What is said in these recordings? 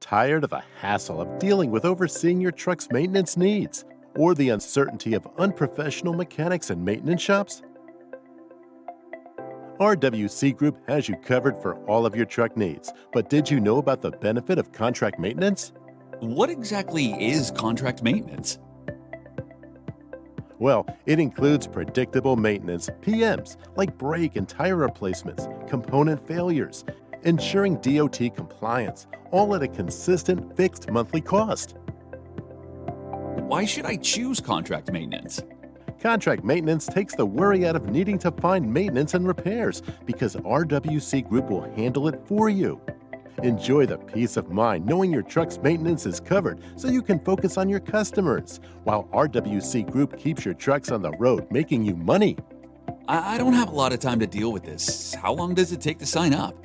tired of the hassle of dealing with overseeing your truck's maintenance needs or the uncertainty of unprofessional mechanics and maintenance shops? RWC Group has you covered for all of your truck needs, but did you know about the benefit of contract maintenance? What exactly is contract maintenance? Well, it includes predictable maintenance, PMs, like brake and tire replacements, component failures, ensuring DOT compliance, all at a consistent fixed monthly cost. Why should I choose contract maintenance? Contract maintenance takes the worry out of needing to find maintenance and repairs because RWC Group will handle it for you. Enjoy the peace of mind knowing your truck's maintenance is covered so you can focus on your customers, while RWC Group keeps your trucks on the road, making you money. I don't have a lot of time to deal with this. How long does it take to sign up?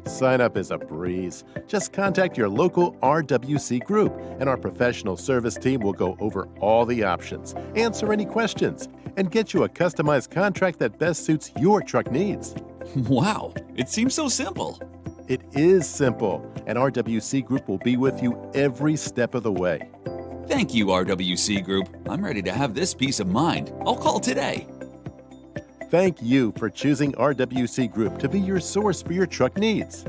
Sign up is a breeze. Just contact your local RWC Group, and our professional service team will go over all the options, answer any questions, and get you a customized contract that best suits your truck needs. Wow, it seems so simple. It is simple, and RWC Group will be with you every step of the way. Thank you, RWC Group. I'm ready to have this peace of mind. I'll call today. Thank you for choosing RWC Group to be your source for your truck needs.